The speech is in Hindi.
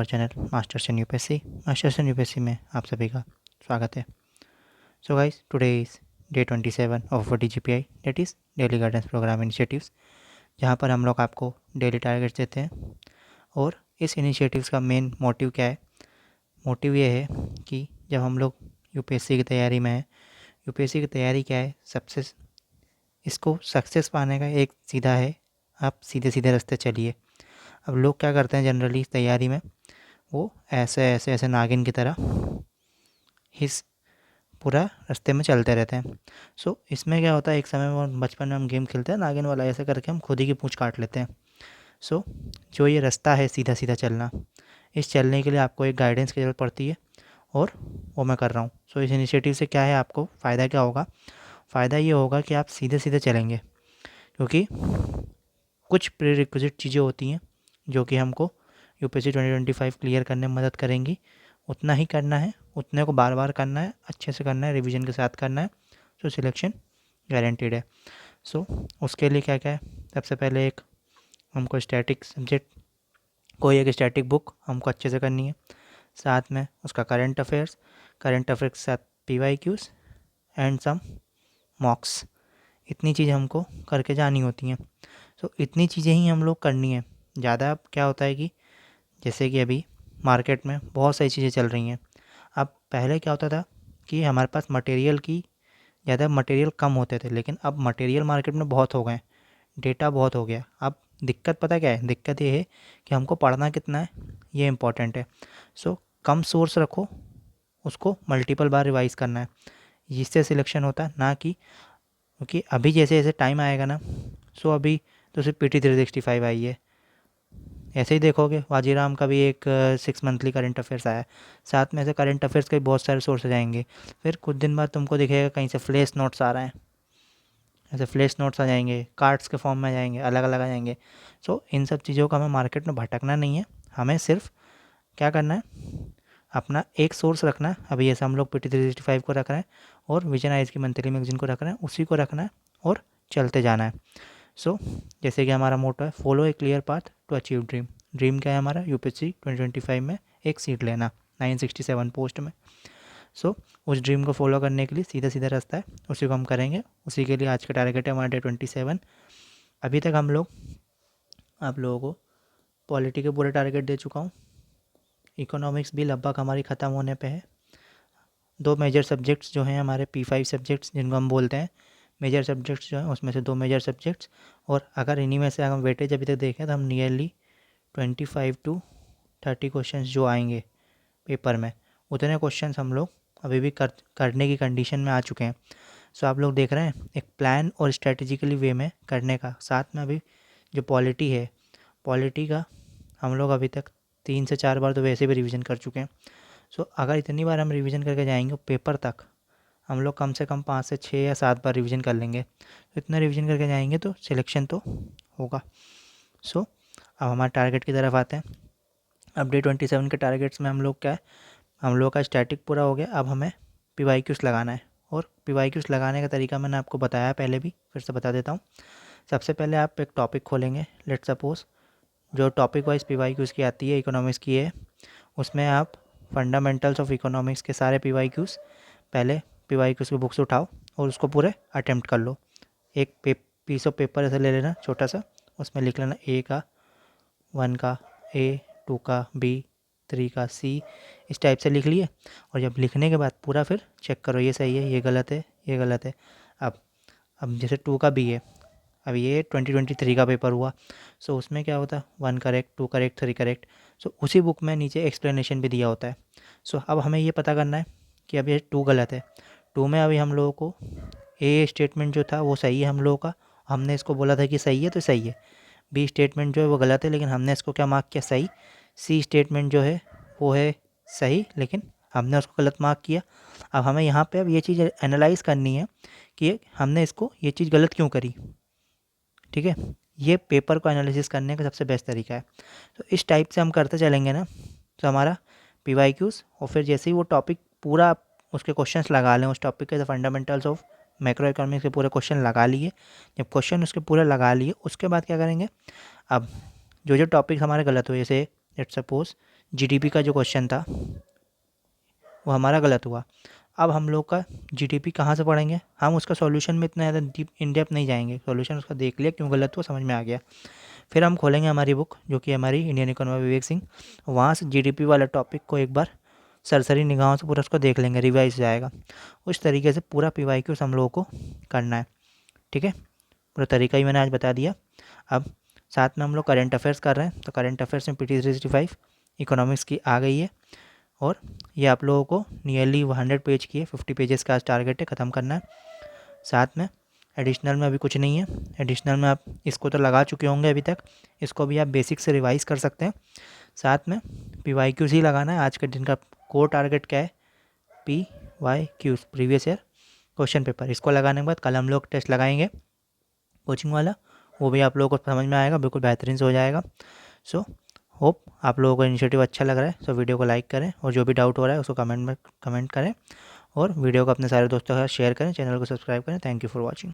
Our channel masters in UPSC. Masters in UPSC में आप सभी का स्वागत है। So guys, today is day 27 of DGPI, that is daily guidance program initiatives, जहाँ पर हम लोग आपको डेली टारगेट्स देते हैं। और इस इनिशिएटिव्स का मेन मोटिव क्या है? मोटिव ये है कि जब हम लोग यूपीएससी की तैयारी में हैं, यूपीएससी की तैयारी क्या है? सबसे इसको सक्सेस पाने का एक सीधा है, आप सीधे सीधे रास्ते चलिए। अब लोग क्या करते हैं जनरली तैयारी में, वो ऐसे ऐसे ऐसे नागिन की तरह इस पूरा रास्ते में चलते रहते हैं। इसमें क्या होता है, एक समय में बचपन में हम गेम खेलते हैं नागिन वाला, ऐसे करके हम खुद ही की पूंछ काट लेते हैं। जो ये रास्ता है सीधा सीधा चलना, इस चलने के लिए आपको एक गाइडेंस की ज़रूरत पड़ती है, और वो मैं कर रहा हूँ। इस इनिशिएटिव से क्या है, आपको फ़ायदा क्या होगा? फ़ायदा ये होगा कि आप सीधे सीधे चलेंगे, क्योंकि कुछ प्रीरिक्विजिट चीज़ें होती हैं जो कि हमको यूपीएससी 2025 क्लियर करने में मदद करेंगी। उतना ही करना है, उतने को बार बार करना है, अच्छे से करना है, रिवीजन के साथ करना है, सिलेक्शन गारंटीड है। उसके लिए क्या क्या है? सबसे पहले एक हमको स्टैटिक सब्जेक्ट, कोई एक स्टैटिक बुक हमको अच्छे से करनी है। साथ में उसका करंट अफेयर्स के साथ PYQs एंड सम मॉक्स, इतनी चीज़ हमको करके जानी होती हैं। इतनी चीज़ें ही हम लोग करनी है। ज़्यादा क्या होता है कि जैसे कि अभी मार्केट में बहुत सारी चीज़ें चल रही हैं। अब पहले क्या होता था कि हमारे पास मटेरियल कम होते थे, लेकिन अब मटेरियल मार्केट में बहुत हो गए, डेटा बहुत हो गया। अब दिक्कत पता क्या है? दिक्कत ये है कि हमको पढ़ना कितना है, ये इम्पॉर्टेंट है। कम सोर्स रखो, उसको मल्टीपल बार रिवाइज़ करना है, जिससे सिलेक्शन होता है। ना कि क्योंकि अभी जैसे जैसे टाइम आएगा ना, अभी तो सिर्फ PT 365 आई है। ऐसे ही देखोगे वाजीराम का भी एक 6 मंथली करंट अफेयर्स आया है, साथ में ऐसे करंट अफेयर्स के बहुत सारे सोर्सेज आएंगे। फिर कुछ दिन बाद तुमको दिखेगा कहीं से फ्लैश नोट्स आ रहे हैं, ऐसे फ्लैश नोट्स आ जाएंगे, कार्ड्स के फॉर्म में आ जाएंगे, अलग अलग आ जाएंगे। इन सब चीज़ों का हमें मार्केट में भटकना नहीं है। हमें सिर्फ क्या करना है, अपना एक सोर्स रखना है। अभी जैसे हम लोग PT 365 को रख रहे हैं और विजन आइज की मंथली मैगजीन को रख रहे हैं, उसी को रखना है और चलते जाना है। जैसे कि हमारा मोटो है, follow a clear path to achieve dream. Dream क्या है हमारा? यूपीएससी 2025 में एक सीट लेना 967 पोस्ट में। उस ड्रीम को फॉलो करने के लिए सीधा सीधा रास्ता है, उसी को हम करेंगे। उसी के लिए आज का टारगेट है हमारा डे 27। अभी तक हम लोग आप लोगों को पॉलिटी के पूरे टारगेट दे चुका हूँ। इकोनॉमिक्स भी लगभग हमारी ख़त्म होने पे है। 2 मेजर सब्जेक्ट्स जो हैं हमारे P5 सब्जेक्ट्स जिनको हम बोलते हैं मेजर सब्जेक्ट्स जो हैं, उसमें से 2 मेजर सब्जेक्ट्स, और अगर इन्हीं में से अगर हम वेटेज अभी तक देखें तो हम नियरली 25 to 30 क्वेश्चंस जो आएंगे पेपर में, उतने क्वेश्चंस हम लोग अभी भी करने की कंडीशन में आ चुके हैं। आप लोग देख रहे हैं एक प्लान और स्ट्रेटेजिकली वे में करने का। साथ में अभी जो पॉलिटी है, पॉलिटी का हम लोग अभी तक 3 से 4 बार तो वैसे भी रिवीजन कर चुके हैं। अगर इतनी बार हम रिवीजन करके जाएंगे पेपर तक, हम लोग कम से कम 5 से 6 या 7 बार रिवीजन कर लेंगे। इतना रिवीजन करके जाएंगे तो सिलेक्शन तो होगा। अब हमारे टारगेट की तरफ आते हैं। अब डे 27 के टारगेट्स में हम लोग क्या है, हम लोग का स्टैटिक पूरा हो गया। अब हमें PYQs लगाना है, और PYQs लगाने का तरीका मैंने आपको बताया पहले भी, फिर से बता देता हूँ। सबसे पहले आप एक टॉपिक खोलेंगे। लेट सपोज जो टॉपिक वाइज PYQs की आती है, इकोनॉमिक्स की है, उसमें आप फंडामेंटल्स ऑफ इकोनॉमिक्स के सारे PYQs, पहले PYQs की बुक्स उठाओ और उसको पूरे अटैम्प्ट कर लो। एक पीस ऑफ पेपर ऐसे ले लेना छोटा सा, उसमें लिख लेना A का 1 का A, 2 का B, 3 का C, इस टाइप से लिख लिए। और जब लिखने के बाद पूरा फिर चेक करो, ये सही है, ये गलत है, ये गलत है। अब जैसे 2 का B है, अब ये 2023 का पेपर हुआ, उसमें क्या होता है 1 करेक्ट, 2 करेक्ट, 3 करेक्ट। उसी बुक में नीचे एक्सप्लेनेशन भी दिया होता है। अब हमें ये पता करना है कि अब ये 2 गलत है। 2 में अभी हम लोगों को A स्टेटमेंट जो था वो सही है हम लोगों का, हमने इसको बोला था कि सही है तो सही है। B स्टेटमेंट जो है वो गलत है, लेकिन हमने इसको क्या मार्क किया? सही। C स्टेटमेंट जो है वो है सही, लेकिन हमने उसको गलत मार्क किया। अब हमें यहाँ पे अब ये चीज़ एनालाइज़ करनी है कि हमने इसको ये चीज़ गलत क्यों करी। ठीक है, ये पेपर को एनालिसिस करने का सबसे बेस्ट तरीका है। इस टाइप से हम करते चलेंगे ना, हमारा PYQs, और फिर जैसे ही वो टॉपिक पूरा उसके क्वेश्चंस लगा लें, उस टॉपिक के फंडामेंटल्स ऑफ मैक्रो इकोनॉमिक्स के पूरे क्वेश्चन लगा लिए। जब क्वेश्चन उसके पूरे लगा लिए, उसके बाद क्या करेंगे, अब जो जो टॉपिक हमारे गलत हुए, जैसे लेट्स सपोज जीडीपी का जो क्वेश्चन था वो हमारा गलत हुआ। अब हम लोग का जीडीपी कहाँ से पढ़ेंगे, हम उसका सॉल्यूशन में इतना ज़्यादा डीप इन डेप्थ नहीं जाएंगे, सॉल्यूशन उसका देख लिया क्यों गलत हुआ समझ में आ गया। फिर हम खोलेंगे हमारी बुक जो कि हमारी इंडियन इकोनॉमी विवेक सिंह, वहाँ से जीडीपी वाला टॉपिक को एक बार सरसरी निगाहों से पूरा उसको देख लेंगे, रिवाइज जाएगा। उस तरीके से पूरा पीवाईक्यूज़ हम लोगों को करना है, ठीक है। पूरा तरीका ही मैंने आज बता दिया। अब साथ में हम लोग करंट अफेयर्स कर रहे हैं, तो करंट अफेयर्स में PT 365 इकोनॉमिक्स की आ गई है, और ये आप लोगों को नियरली 100 पेज की है, 50 पेजेस का आज टारगेट है, ख़त्म करना है। साथ में एडिशनल में अभी कुछ नहीं है, एडिशनल में आप इसको तो लगा चुके होंगे अभी तक, इसको भी आप बेसिक से रिवाइज़ कर सकते हैं। साथ में PYQs ही लगाना है। आज के दिन का कोर टारगेट क्या है, PYQs previous year question paper, इसको लगाने के बाद कल हम लोग टेस्ट लगाएंगे कोचिंग वाला, वो भी आप लोगों को समझ में आएगा, बिल्कुल बेहतरीन से हो जाएगा। सो होप आप लोगों को इनिशिएटिव अच्छा लग रहा है। सो वीडियो को लाइक करें, और जो भी डाउट हो रहा है उसको कमेंट में कमेंट करें, और वीडियो को अपने सारे दोस्तों के साथ शेयर करें, चैनल को सब्सक्राइब करें। Thank you for watching.